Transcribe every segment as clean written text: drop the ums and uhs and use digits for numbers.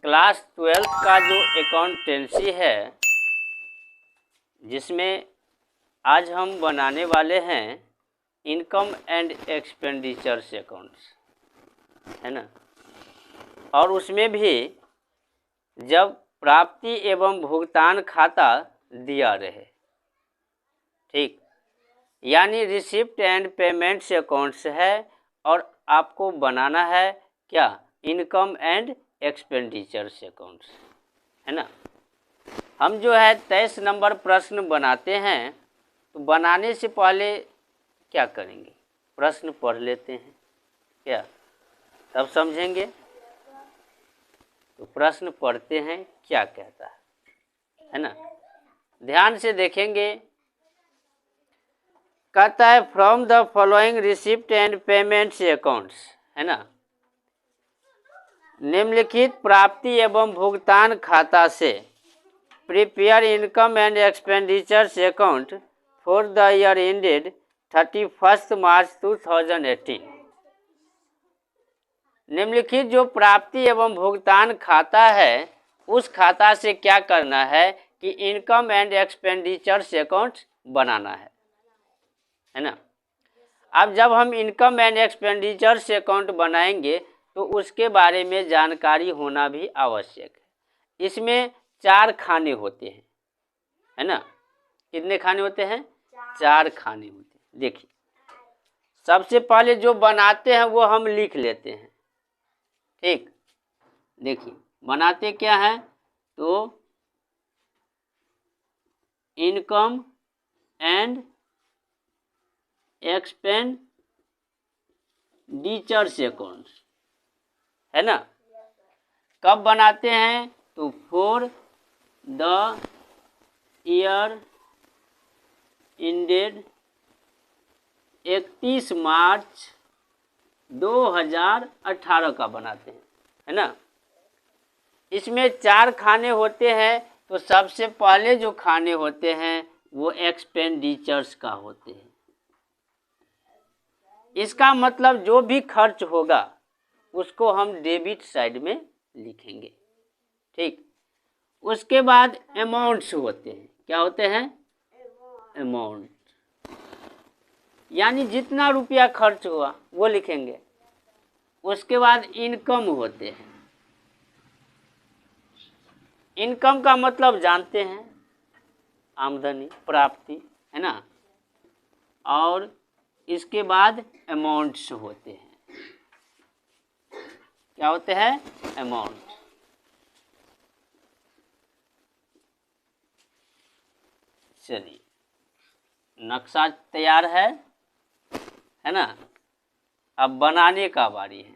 Class 12th का जो accountancy है, जिसमें आज हम बनाने वाले हैं इनकम एंड एक्सपेंडिचर्स अकाउंट्स, है ना। और उसमें भी जब प्राप्ति एवं भुगतान खाता दिया रहे, ठीक, यानी रिसिप्ट एंड पेमेंट्स अकाउंट्स है, और आपको बनाना है क्या, इनकम एंड एक्सपेंडिचर्स अकाउंट्स, है ना। हम जो है 23 नंबर प्रश्न बनाते हैं, तो बनाने से पहले क्या करेंगे, प्रश्न पढ़ लेते हैं क्या, तब समझेंगे। तो प्रश्न पढ़ते हैं क्या कहता है ना, ध्यान से देखेंगे। कहता है from the following receipt and payments accounts, है ना, निम्नलिखित प्राप्ति एवं भुगतान खाता से prepare income and expenditures account for the year ended 31 मार्च 2018। निम्नलिखित जो प्राप्ति एवं भुगतान खाता है, उस खाता से क्या करना है कि इनकम एंड एक्सपेंडिचर्स अकाउंट बनाना है ना। अब जब हम इनकम एंड एक्सपेंडिचर्स अकाउंट बनाएंगे तो उसके बारे में जानकारी होना भी आवश्यक है। इसमें 4 खाने होते हैं, है ना। कितने खाने होते हैं, 4 खाने होते हैं। देखिए, सबसे पहले जो बनाते हैं वो हम लिख लेते हैं, ठीक। देखिए बनाते क्या है, तो इनकम एंड एक्सपेंडिचर्स अकाउंट, है ना। कब बनाते हैं, तो फॉर द ईयर एंडेड 31 मार्च 2018 का बनाते हैं, है ना। इसमें 4 खाने होते हैं, तो सबसे पहले जो खाने होते हैं वो एक्सपेंडिचर्स का होते हैं। इसका मतलब जो भी खर्च होगा उसको हम डेबिट साइड में लिखेंगे, ठीक। उसके बाद अमाउंट्स होते हैं, क्या होते हैं, अमाउंट, यानी जितना रुपया खर्च हुआ वो लिखेंगे। उसके बाद इनकम होते हैं, इनकम का मतलब जानते हैं, आमदनी, प्राप्ति, है ना। और इसके बाद अमाउंट्स होते हैं, क्या होते हैं, अमाउंट। चलिए, नक्शा तैयार है ना। अब बनाने का बारी है,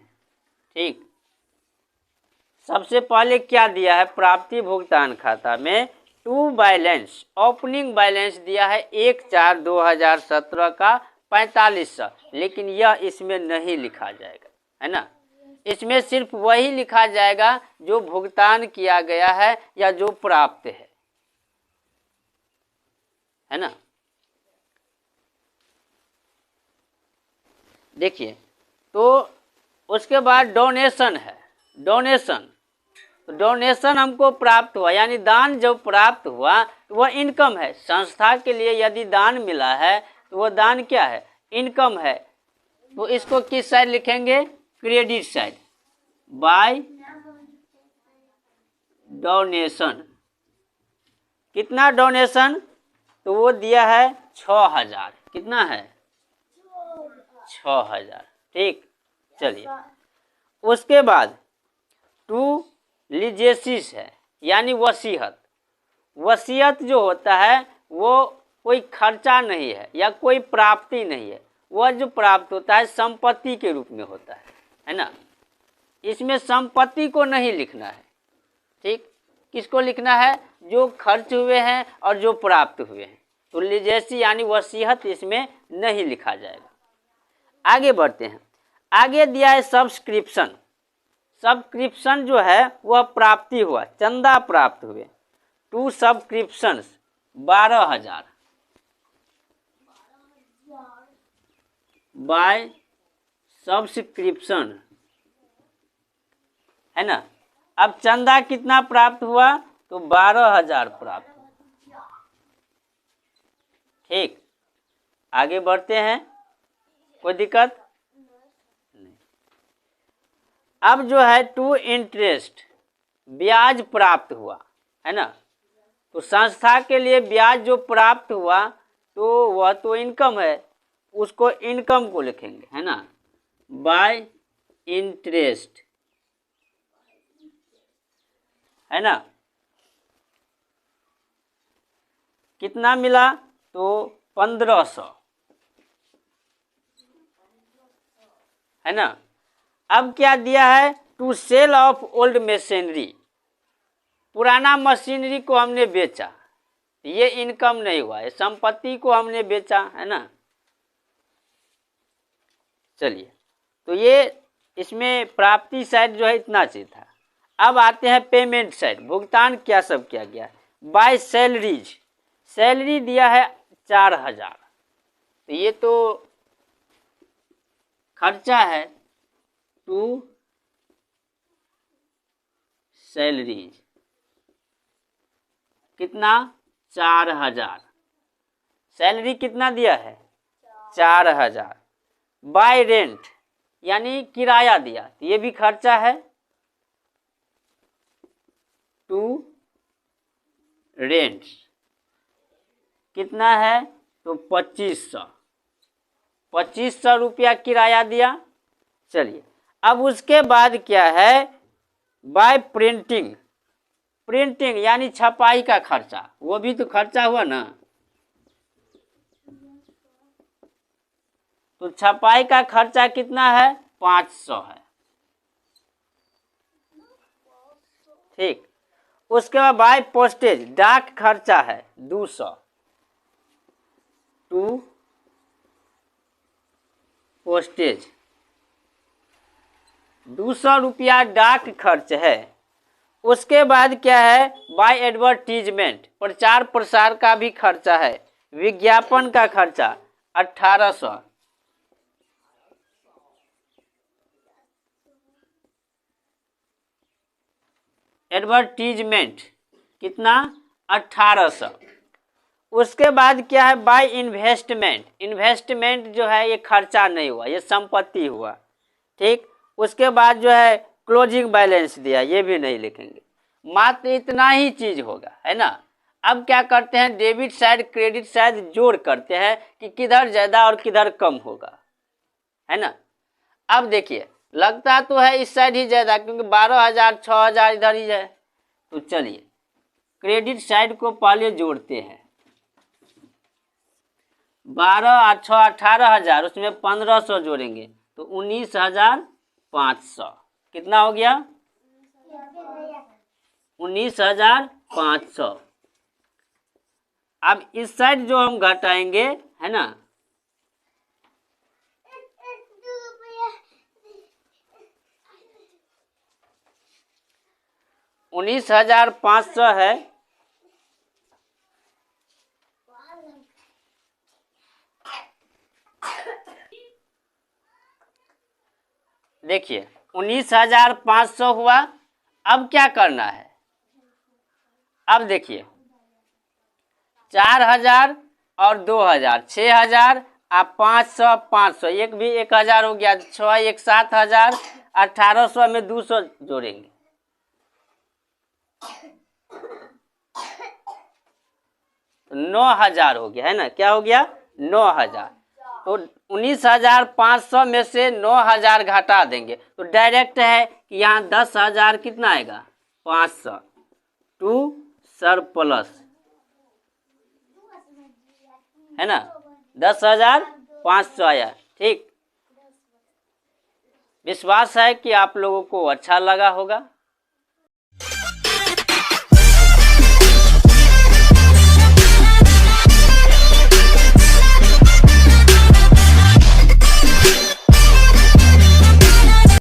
ठीक। सबसे पहले क्या दिया है, प्राप्ति भुगतान खाता में टू बैलेंस, ओपनिंग बैलेंस दिया है 1/4/2017 का 4500, लेकिन यह इसमें नहीं लिखा जाएगा, है ना। इसमें सिर्फ वही लिखा जाएगा जो भुगतान किया गया है या जो प्राप्त है ना। देखिए, तो उसके बाद डोनेशन है, डोनेशन, तो डोनेशन हमको प्राप्त हुआ, यानी दान जब प्राप्त हुआ तो वह इनकम है। संस्था के लिए यदि दान मिला है तो वह दान क्या है, इनकम है। तो इसको किस साइड लिखेंगे, क्रेडिट साइड, बाय डोनेशन। कितना डोनेशन, तो वो दिया है 6000, कितना है, 6000, ठीक। चलिए, उसके बाद टू लीजेसिस है, यानी वसीयत। वसीयत जो होता है वो कोई खर्चा नहीं है या कोई प्राप्ति नहीं है, वह जो प्राप्त होता है संपत्ति के रूप में होता है ना। इसमें संपत्ति को नहीं लिखना है, ठीक। किसको लिखना है, जो खर्च हुए हैं और जो प्राप्त हुए हैं। तो लीजेसी यानी वसीयत इसमें नहीं लिखा जाएगा। आगे बढ़ते हैं, आगे दिया है सब्सक्रिप्शन। सब्सक्रिप्शन जो है वह प्राप्ति हुआ, चंदा प्राप्त हुए। टू सब्सक्रिप्शंस 12000 बाय सब्सक्रिप्शन, है ना। अब चंदा कितना प्राप्त हुआ, तो 12,000 प्राप्त हुआ। ठीक, आगे बढ़ते हैं, कोई दिक्कत नहीं। अब जो है टू इंटरेस्ट, ब्याज प्राप्त हुआ, है ना। तो संस्था के लिए ब्याज जो प्राप्त हुआ तो वह तो इनकम है, उसको इनकम को लिखेंगे, है ना, बाय इंटरेस्ट, है ना। कितना मिला, तो 1500, है ना। अब क्या दिया है, to sell off old machinery, पुराना मशीनरी को हमने बेचा, ये इनकम नहीं हुआ, संपत्ति को हमने बेचा, है ना। चलिए, तो ये इसमें प्राप्ति साइड जो है इतना चाहिए था। अब आते हैं पेमेंट साइड, भुगतान क्या सब किया गया। बाय सैलरीज, सैलरी दिया है 4,000, तो ये तो खर्चा है, टू सैलरीज, कितना, 4,000, सैलरी कितना दिया है, 4,000। बाय रेंट यानी किराया दिया, तो ये भी खर्चा है, टू रेंट, कितना है, तो 2500 रुपया किराया दिया। चलिए, अब उसके बाद क्या है, बाय प्रिंटिंग, प्रिंटिंग यानी छपाई का खर्चा, वो भी तो खर्चा हुआ ना। तो छपाई का खर्चा कितना है, 500 है। ठीक, उसके बाद बाय पोस्टेज, डाक खर्चा है 200, टू पोस्टेज, 200 रुपया डाक खर्च है। उसके बाद क्या है, बाय एडवर्टीजमेंट, प्रचार प्रसार का भी खर्चा है, विज्ञापन का खर्चा 1800, एडवर्टीजमेंट कितना, 1800। उसके बाद क्या है, बाय इन्वेस्टमेंट, इन्वेस्टमेंट जो है ये खर्चा नहीं हुआ, ये संपत्ति हुआ। ठीक, उसके बाद जो है क्लोजिंग बैलेंस दिया, ये भी नहीं लिखेंगे, मात्र इतना ही चीज होगा, है ना। अब क्या करते हैं, डेबिट साइड क्रेडिट साइड जोड़ करते हैं कि किधर ज्यादा और किधर कम होगा, है ना। अब देखिए, लगता तो है इस साइड ही ज्यादा, क्योंकि 12,000 6,000 इधर ही है। तो चलिए क्रेडिट साइड को पहले जोड़ते हैं, 12 और 6 18,000, उसमें 1500 जोड़ेंगे तो 19,500, कितना हो गया, 19,500। अब इस साइड जो हम घटाएंगे, है ना, 19,500 है। देखिए 19,500 हुआ। अब क्या करना है, अब देखिए 4,000 और 2,000, 6,000 और 500 500, एक भी 1,000 हो गया, 6 1 7,000, 1,800 में 200 जोड़ेंगे, तो 9,000 हो गया, है ना। क्या हो गया, 9,000। तो 19,500 में से 9,000 घटा देंगे, तो डायरेक्ट है कि यहाँ 10,000 कितना आएगा, 500, टू सरप्लस, है ना, 10,500 आया। ठीक, विश्वास है कि आप लोगों को अच्छा लगा होगा।